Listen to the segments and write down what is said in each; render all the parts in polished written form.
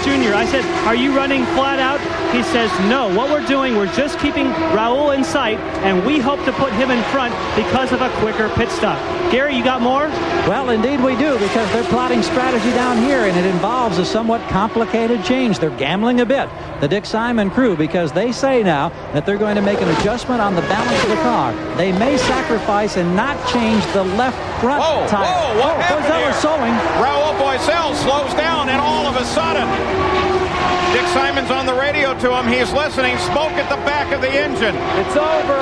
Jr. I said, are you running flat out? He says, no. What we're doing, we're just keeping Raul in sight, and we hope to put him in front because of a quicker pit stop. Gary, you got more? Well, indeed we do, because they're plotting strategy down here, and it involves a somewhat complicated change. They're gambling a bit, the Dick Simon crew, because they say now that they're going to make an adjustment on the balance of the car. They may sacrifice and not change the left front tire. Whoa, what happened Boesel here? is slowing. Raul Boesel slows down, and all of a sudden, Dick Simon's on the radio to him. He's listening. Smoke at the back of the engine. It's over.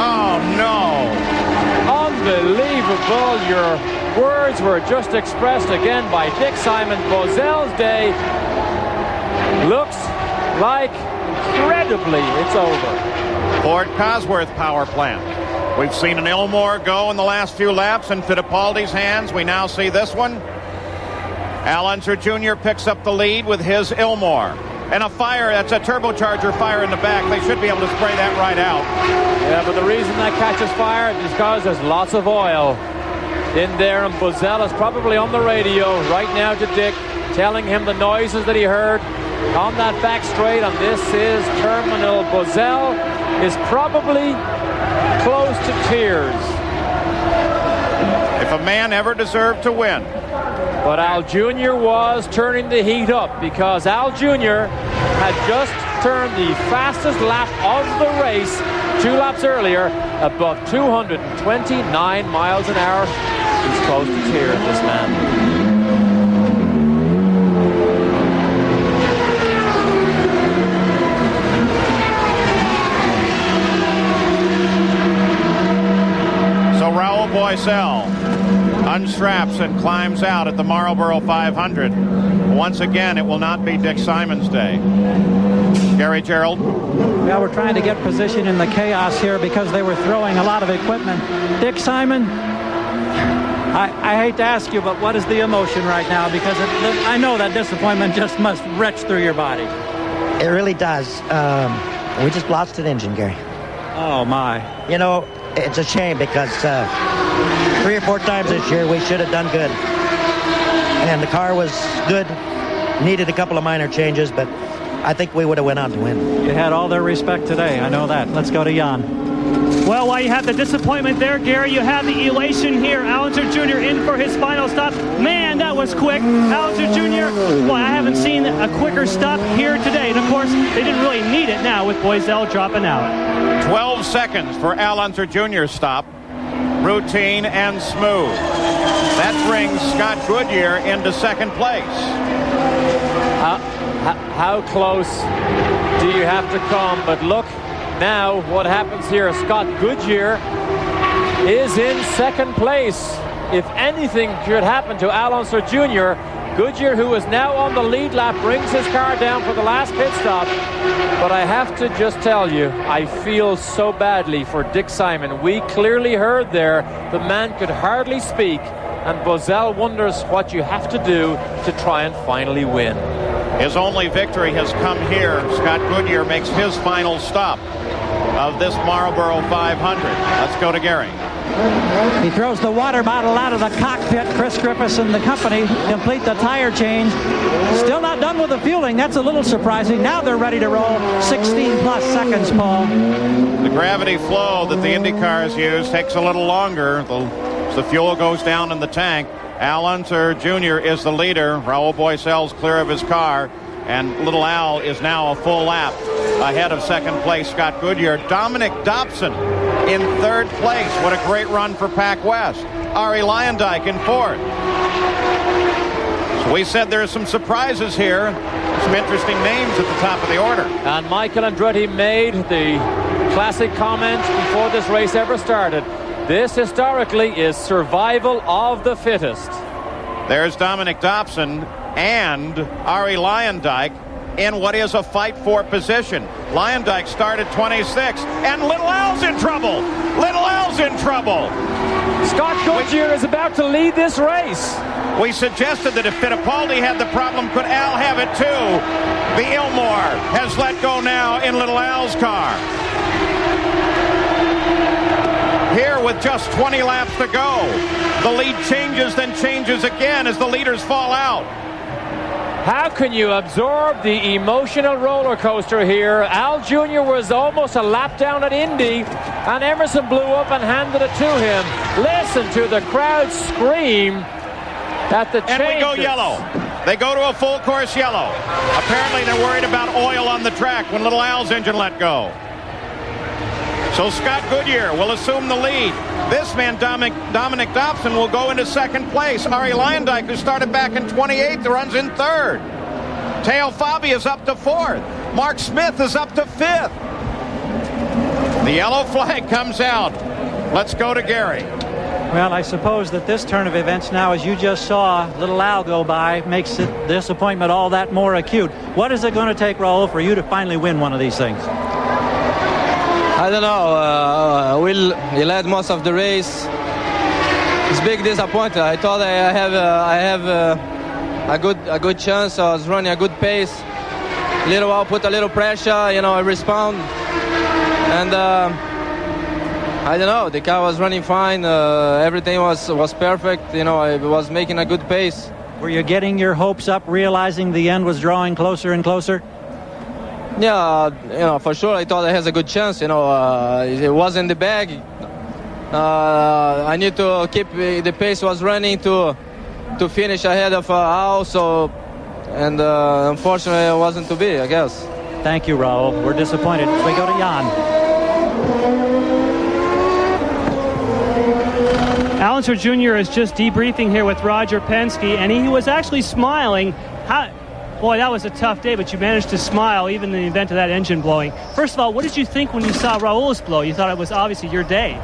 Oh, no. Unbelievable. Your words were just expressed again by Dick Simon. Boesel's day looks like incredibly it's over. Ford Cosworth power plant. We've seen an Ilmore go in the last few laps in Fittipaldi's hands. We now see this one. Al Unser Jr. picks up the lead with his Ilmore. And a fire, that's a turbocharger fire in the back. They should be able to spray that right out. Yeah, but the reason that catches fire is because there's lots of oil in there, and Boesel is probably on the radio right now to Dick, telling him the noises that he heard on that back straight, and this is terminal. Boesel is probably close to tears. If a man ever deserved to win. But Al Jr. was turning the heat up, because Al Jr. had just turned the fastest lap of the race 2 laps earlier, above 229 miles an hour. He's close to tears, this man. So Raul Boesel unstraps and climbs out at the Marlboro 500. Once again, it will not be Dick Simon's day. Gary Gerald. Yeah, we're trying to get position in the chaos here because they were throwing a lot of equipment. Dick Simon, I hate to ask you, but what is the emotion right now? Because I know that disappointment just must retch through your body. It really does. We just lost an engine, Gary. Oh, my. You know, it's a shame because 3 or 4 times this year we should have done good. And the car was good, needed a couple of minor changes, but I think we would have went on to win. You had all their respect today. I know that. Let's go to Jan. Well, while you have the disappointment there, Gary, you have the elation here. Al Unser Jr. in for his final stop. Man, that was quick. Al Unser Jr., boy, I haven't seen a quicker stop here today. And, of course, they didn't really need it now with Boesel dropping out. 12 seconds for Al Unser Jr.'s stop. Routine and smooth. That brings Scott Goodyear into second place. How close do you have to come? But look now what happens here. Scott Goodyear is in second place. If anything should happen to Al Unser Jr., Goodyear, who is now on the lead lap, brings his car down for the last pit stop. But I have to just tell you, I feel so badly for Dick Simon. We clearly heard there the man could hardly speak, and Boesel wonders what you have to do to try and finally win. His only victory has come here. Scott Goodyear makes his final stop of this Marlboro 500. Let's go to Gary. He throws the water bottle out of the cockpit. Chris Griffiths and the company complete the tire change. Still not done with the fueling. That's a little surprising. Now they're ready to roll. 16 plus seconds, Paul. The gravity flow that the Indy cars use takes a little longer. The fuel goes down in the tank. Al Unser Jr. is the leader. Raul Boesel's clear of his car. And little Al is now a full lap ahead of second place Scott Goodyear. Dominic Dobson in third place. What a great run for Pac West. Ari Luyendyk in fourth. So we said there's some surprises here. Some interesting names at the top of the order. And Michael Andretti made the classic comment before this race ever started. This historically is survival of the fittest. There's Dominic Dobson and Ari Luyendyk in what is a fight for position. Luyendyk started 26, and Little Al's in trouble. Little Al's in trouble. Scott Goodyear is about to lead this race. We suggested that if Fittipaldi had the problem, could Al have it too? The Ilmore has let go now in Little Al's car. Here with just 20 laps to go. The lead changes, then changes again as the leaders fall out. How can you absorb the emotional roller coaster here? Al Jr. was almost a lap down at Indy, and Emerson blew up and handed it to him. Listen to the crowd scream at the changes. And we go yellow. They go to a full course yellow. Apparently they're worried about oil on the track when little Al's engine let go. So Scott Goodyear will assume the lead. This man, Dominic Dobson, will go into second place. Ari Leyendyk, who started back in 28th, runs in third. Teo Fabi is up to fourth. Mark Smith is up to fifth. The yellow flag comes out. Let's go to Gary. Well, I suppose that this turn of events now, as you just saw little Al go by, makes the disappointment all that more acute. What is it going to take, Raul, for you to finally win one of these things? I don't know. He led most of the race. It's big disappointment. I thought I have a good chance. I was running a good pace. Little Al put a little pressure. I respond. And I don't know. The car was running fine. Everything was perfect. I was making a good pace. Were you getting your hopes up, realizing the end was drawing closer and closer? Yeah, for sure. I thought I had a good chance. It was in the bag. I need to keep the pace was running to finish ahead of Al. So, and unfortunately, it wasn't to be, I guess. Thank you, Raul. We're disappointed. We go to Jan. Al Unser Jr. is just debriefing here with Roger Penske, and he was actually smiling. Boy, that was a tough day, but you managed to smile even in the event of that engine blowing. First of all, what did you think when you saw Raul's blow? You thought it was obviously your day.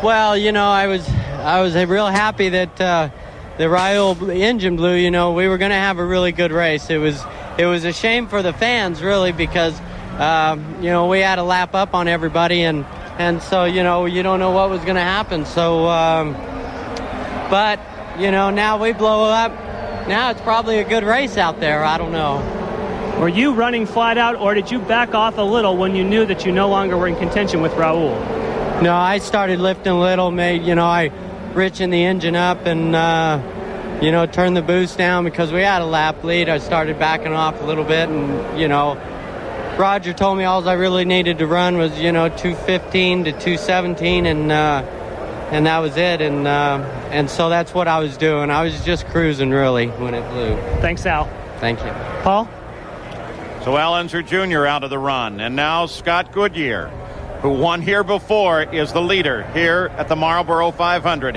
Well, I was real happy that the Raul engine blew. We were going to have a really good race. It was a shame for the fans, really, because we had a lap up on everybody, and so you don't know what was going to happen. So, but now we blow up. Now it's probably a good race out there. I don't know. Were you running flat out, or did you back off a little when you knew that you no longer were in contention with Raul? No, I started lifting a little, I richened the engine up and, turned the boost down because we had a lap lead. I started backing off a little bit, and, Roger told me all I really needed to run was, 215 to 217, and that was it. And so that's what I was doing. I was just cruising, really, when it blew. Thanks, Al. Thank you. Paul? So Al Unser Jr. out of the run. And now Scott Goodyear, who won here before, is the leader here at the Marlboro 500.